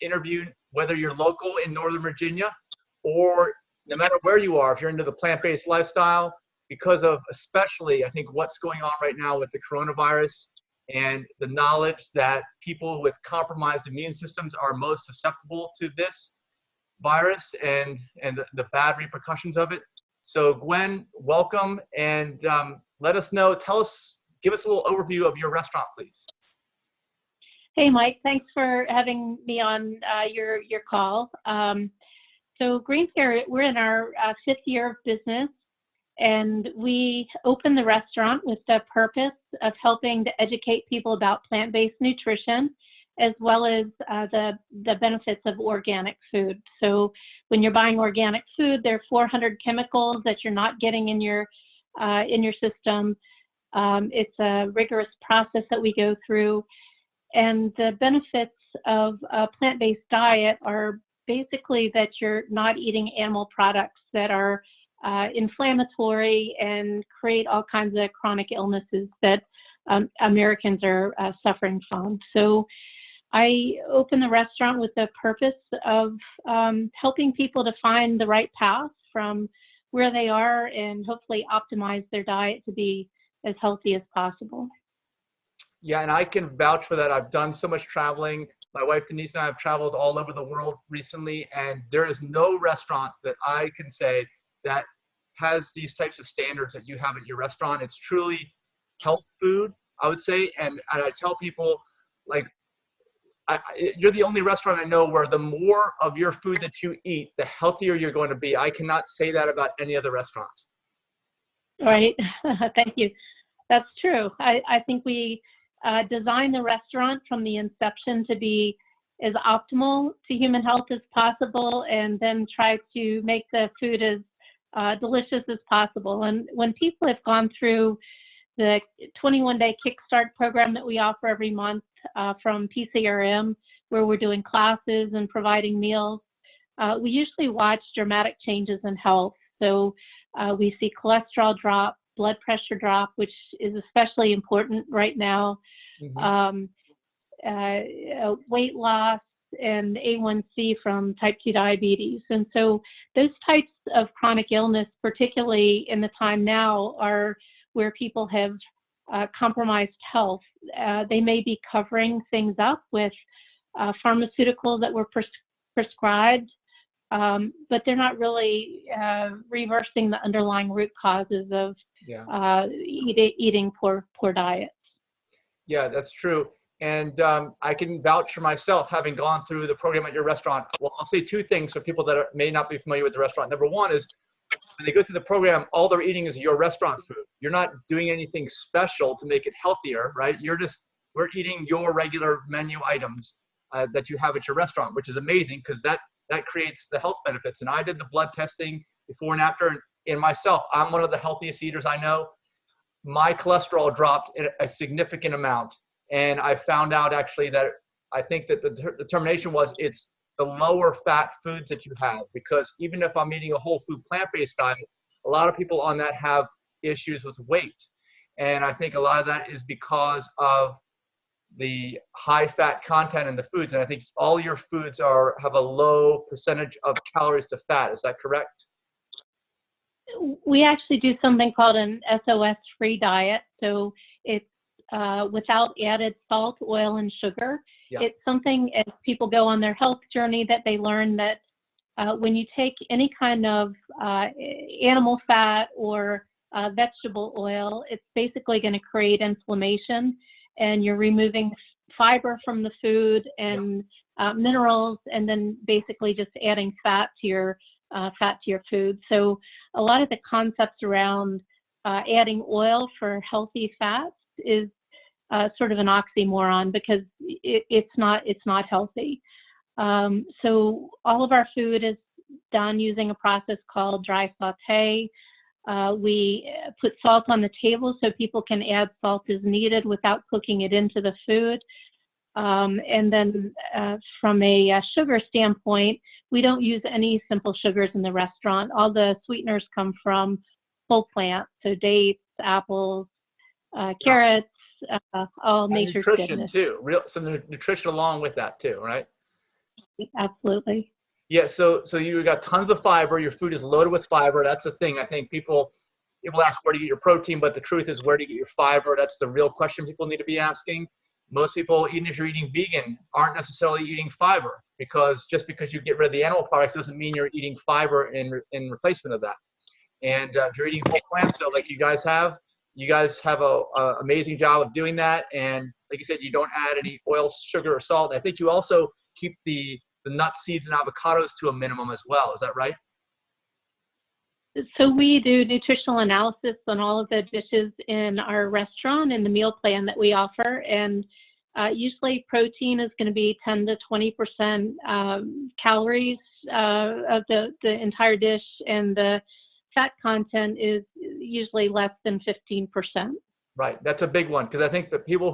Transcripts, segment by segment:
interview, whether you're local in Northern Virginia or no matter where you are, if you're into the plant-based lifestyle, because of especially, I think, what's going on right now with the coronavirus and the knowledge that people with compromised immune systems are most susceptible to this virus and the bad repercussions of it. So Gwyn, welcome, and let us know, give us a little overview of your restaurant, please. Hey, Mike, thanks for having me on your call. So Greenfare, we're in our 5th year of business, and we opened the restaurant with the purpose of helping to educate people about plant-based nutrition, as well as the benefits of organic food. So when you're buying organic food, there are 400 chemicals that you're not getting in your system. It's a rigorous process that we go through, and the benefits of a plant-based diet are basically that you're not eating animal products that are inflammatory and create all kinds of chronic illnesses that Americans are suffering from. So I opened the restaurant with the purpose of helping people to find the right path from where they are and hopefully optimize their diet to be as healthy as possible. Yeah, and I can vouch for that. I've done so much traveling. My wife Denise and I have traveled all over the world recently, and there is no restaurant that I can say that has these types of standards that you have at your restaurant. It's truly health food, I would say, and I tell people, like, you're the only restaurant I know where the more of your food that you eat, the healthier you're going to be. I cannot say that about any other restaurant. Right. Thank you. That's true. I think we designed the restaurant from the inception to be as optimal to human health as possible, and then try to make the food as delicious as possible. And when people have gone through the 21-day Kickstart program that we offer every month from PCRM, where we're doing classes and providing meals, we usually watch dramatic changes in health. So we see cholesterol drop, blood pressure drop, which is especially important right now, weight loss, and A1C from type 2 diabetes. And so those types of chronic illness, particularly in the time now, are where people have compromised health. They may be covering things up with pharmaceuticals that were prescribed, but they're not really reversing the underlying root causes of eating poor diets. Yeah, that's true. And I can vouch for myself, having gone through the program at your restaurant. Well, I'll say two things for people that may not be familiar with the restaurant. Number one is, when they go through the program, all they're eating is your restaurant food. You're not doing anything special to make it healthier, right? We're eating your regular menu items that you have at your restaurant, which is amazing, because that creates the health benefits. And I did the blood testing before and after, and in myself, I'm one of the healthiest eaters I know. My cholesterol dropped a significant amount. And I found out actually that I think that the determination was it's the lower fat foods that you have, because even if I'm eating a whole food plant-based diet, a lot of people on that have issues with weight. And I think a lot of that is because of the high fat content in the foods. And I think all your foods have a low percentage of calories to fat. Is that correct? We actually do something called an SOS Free Diet. So it's without added salt, oil, and sugar. Yeah. It's something, as people go on their health journey, that they learn that when you take any kind of animal fat or vegetable oil, it's basically going to create inflammation, and you're removing fiber from the food and minerals, and then basically just adding fat to your food. So a lot of the concepts around adding oil for healthy fats is sort of an oxymoron, because it's not healthy. So all of our food is done using a process called dry saute. We put salt on the table so people can add salt as needed without cooking it into the food. And then from a sugar standpoint, we don't use any simple sugars in the restaurant. All the sweeteners come from whole plants, so dates, apples, carrots, all nature's nutrition goodness. Too, some nutrition along with that too, right? Absolutely. Yeah, so you got tons of fiber. Your food is loaded with fiber. That's the thing. I think people ask where to get your protein, but the truth is, where to get your fiber? That's the real question people need to be asking. Most people, even if you're eating vegan, aren't necessarily eating fiber, because just because you get rid of the animal products doesn't mean you're eating fiber in replacement of that. And if you're eating whole plants, so like you guys have a amazing job of doing that. And like you said, you don't add any oil, sugar, or salt. I think you also keep the nuts, seeds, and avocados to a minimum as well. Is that right? So we do nutritional analysis on all of the dishes in our restaurant and the meal plan that we offer. And usually protein is going to be 10 to 20% calories of the entire dish, and the fat content is usually less than 15%. Right. That's a big one, because I think that people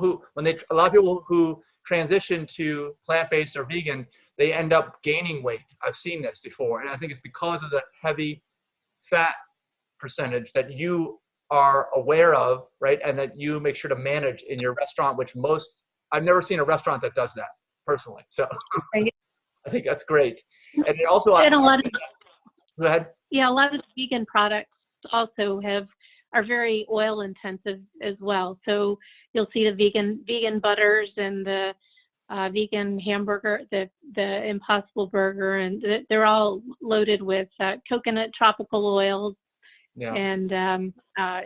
a lot of people who transition to plant-based or vegan, they end up gaining weight. I've seen this before, and I think it's because of that heavy fat percentage that you are aware of, right? And that you make sure to manage in your restaurant, which I've never seen a restaurant that does that personally. So Right. I think that's great. And it also, and a lot of, go ahead. Yeah, a lot of vegan products also are very oil intensive as well. So you'll see the vegan butters and the vegan hamburger, the Impossible Burger, and they're all loaded with coconut tropical oils, and are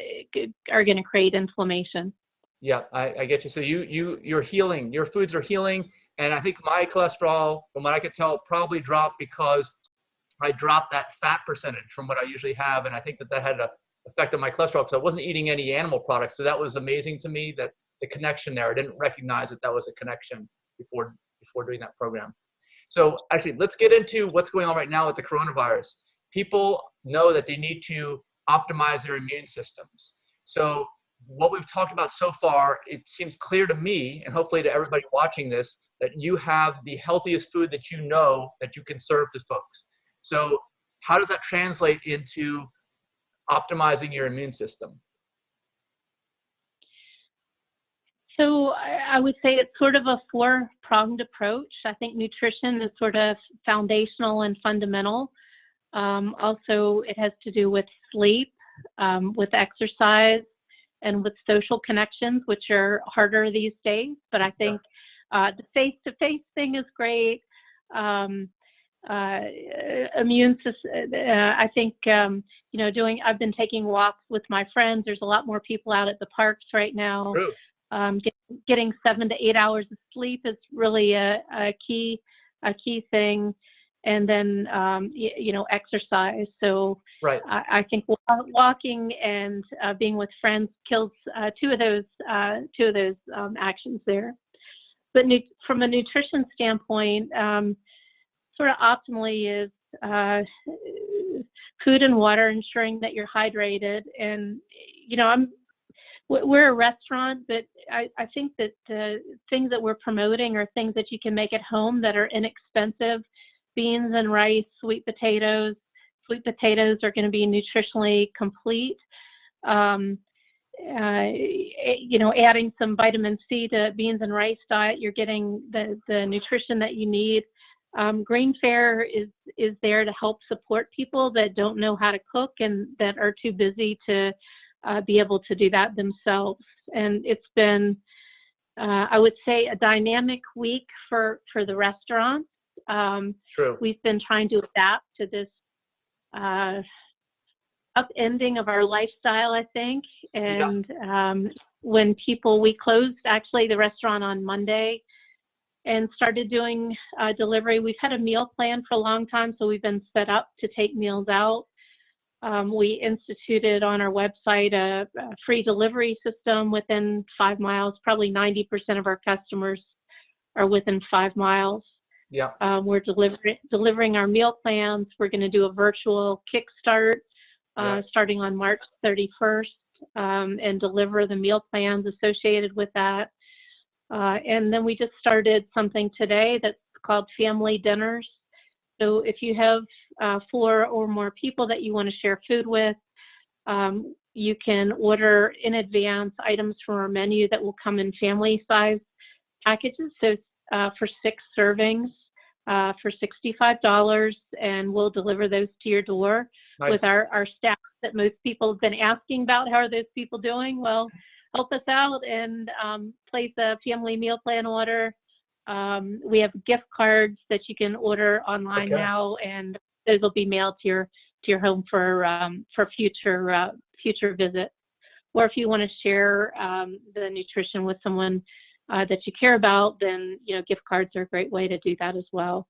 going to create inflammation. Yeah, I get you. So you're healing. Your foods are healing, and I think my cholesterol, from what I could tell, probably dropped because I dropped that fat percentage from what I usually have, and I think that had an effect on my cholesterol because I wasn't eating any animal products. So that was amazing to me, that the connection there. I didn't recognize that was a connection before doing that program. So actually, let's get into what's going on right now with the coronavirus. People know that they need to optimize their immune systems. So what we've talked about so far, it seems clear to me, and hopefully to everybody watching this, that you have the healthiest food that you know that you can serve to folks. So how does that translate into optimizing your immune system? So I would say it's sort of a four-pronged approach. I think nutrition is sort of foundational and fundamental. Also, it has to do with sleep, with exercise, and with social connections, which are harder these days. But I think the face-to-face thing is great. Immune system, I think, I've been taking walks with my friends. There's a lot more people out at the parks right now. True. Getting 7 to 8 hours of sleep is really a key thing. And then, exercise. So right. I think walking and being with friends kills two of those actions there. But from a nutrition standpoint, sort of optimally is food and water, ensuring that you're hydrated. And, we're a restaurant, but I think that the things that we're promoting are things that you can make at home that are inexpensive. Beans and rice, sweet potatoes. Sweet potatoes are going to be nutritionally complete. Adding some vitamin C to beans and rice diet, you're getting the nutrition that you need. Greenfare is there to help support people that don't know how to cook and that are too busy to be able to do that themselves. And it's been, I would say, a dynamic week for the restaurants. True. We've been trying to adapt to this upending of our lifestyle, I think. And when we closed actually the restaurant on Monday and started doing delivery. We've had a meal plan for a long time, so we've been set up to take meals out. We instituted on our website a free delivery system within 5 miles. Probably 90% of our customers are within 5 miles. Yeah. We're delivering our meal plans. We're going to do a virtual kickstart starting on March 31st and deliver the meal plans associated with that. And then we just started something today that's called family dinners. So if you have 4 or more people that you want to share food with, you can order in advance items from our menu that will come in family size packages. So for 6 servings, for $65, and we'll deliver those to your door. Nice. With our staff that most people have been asking about. How are those people doing? Well, help us out and place a family meal plan order. We have gift cards that you can order online now, and those will be mailed to your home for future visits. Or if you want to share the nutrition with someone that you care about, then gift cards are a great way to do that as well.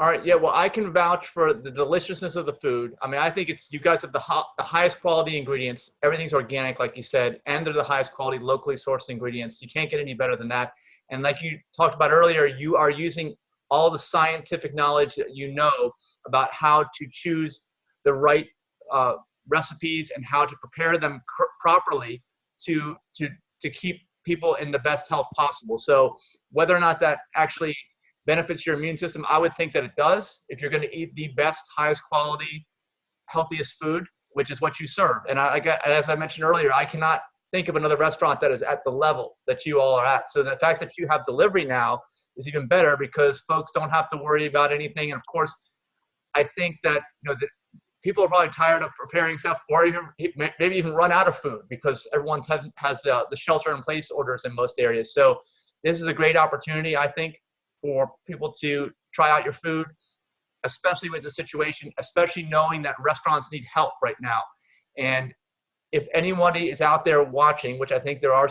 All right. Yeah. Well, I can vouch for the deliciousness of the food. I mean, I think you guys have the highest quality ingredients. Everything's organic, like you said, and they're the highest quality locally sourced ingredients. You can't get any better than that. And like you talked about earlier, you are using all the scientific knowledge that you know about how to choose the right recipes and how to prepare them properly to keep people in the best health possible. So whether or not that actually benefits your immune system, I would think that it does if you're going to eat the best, highest quality, healthiest food, which is what you serve. And as I mentioned earlier, I cannot think of another restaurant that is at the level that you all are at. So the fact that you have delivery now is even better because folks don't have to worry about anything. And of course, I think that that people are probably tired of preparing stuff, or even maybe even run out of food because everyone has the shelter-in-place orders in most areas. So this is a great opportunity, I think, for people to try out your food, especially with the situation, especially knowing that restaurants need help right now. And if anybody is out there watching, which I think there are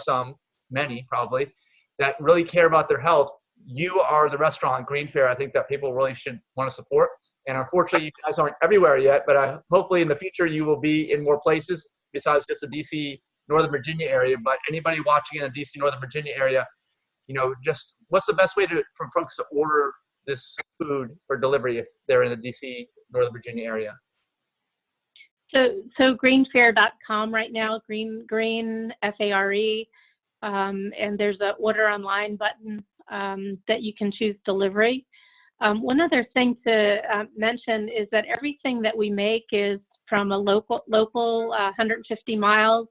many probably, that really care about their health, you are the restaurant, Greenfare, I think that people really should want to support. And unfortunately, you guys aren't everywhere yet, but hopefully in the future you will be in more places besides just the DC, Northern Virginia area. But anybody watching in the DC, Northern Virginia area, just what's the best way for folks to order this food for delivery if they're in the DC, Northern Virginia area? So greenfare.com right now, green F-A-R-E, and there's an order online button that you can choose delivery. One other thing to mention is that everything that we make is from a local 150 miles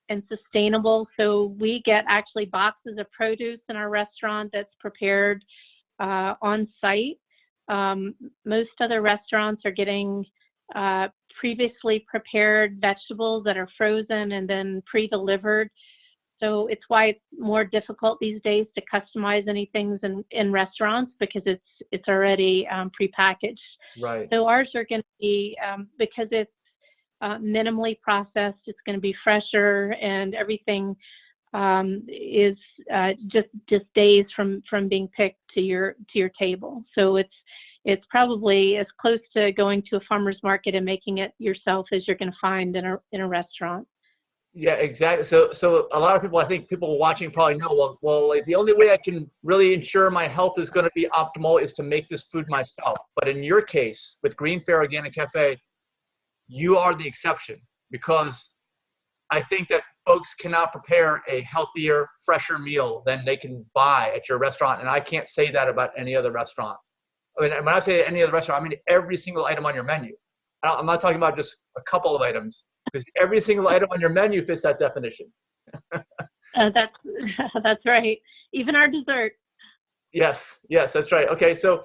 and sustainable. So we get actually boxes of produce in our restaurant that's prepared on site. Most other restaurants are getting previously prepared vegetables that are frozen and then pre-delivered. So it's why it's more difficult these days to customize anything in restaurants because it's already prepackaged. Right. So ours are going to be, because it's minimally processed, it's going to be fresher, and everything is just days from being picked to your table. So it's probably as close to going to a farmer's market and making it yourself as you're going to find in a restaurant. Yeah, exactly. So a lot of people, I think people watching probably know, well, like the only way I can really ensure my health is going to be optimal is to make this food myself. But in your case, with Greenfare Organic Cafe, you are the exception, because I think that folks cannot prepare a healthier, fresher meal than they can buy at your restaurant. And I can't say that about any other restaurant. I mean, when I say any other restaurant, I mean every single item on your menu. I'm not talking about just a couple of items, because every single item on your menu fits that definition. That's right. Even our dessert. Yes, that's right. Okay, so,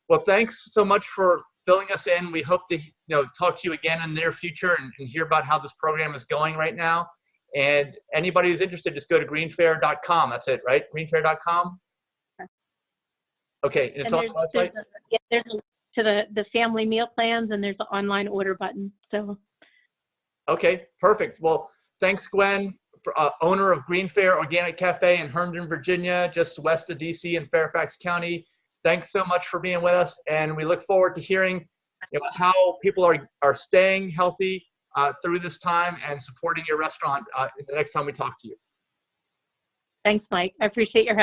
well, thanks so much for filling us in. We hope to talk to you again in the near future and hear about how this program is going right now. And anybody who's interested, just go to greenfare.com. That's it, right? Greenfare.com? Okay, and it's on the website? There's a link to the family meal plans, and there's an online order button. So. Okay, perfect. Well, thanks, Gwyn, owner of Greenfare Organic Cafe in Herndon, Virginia, just west of DC in Fairfax County. Thanks so much for being with us, and we look forward to hearing how people are staying healthy through this time and supporting your restaurant the next time we talk to you. Thanks, Mike. I appreciate your help.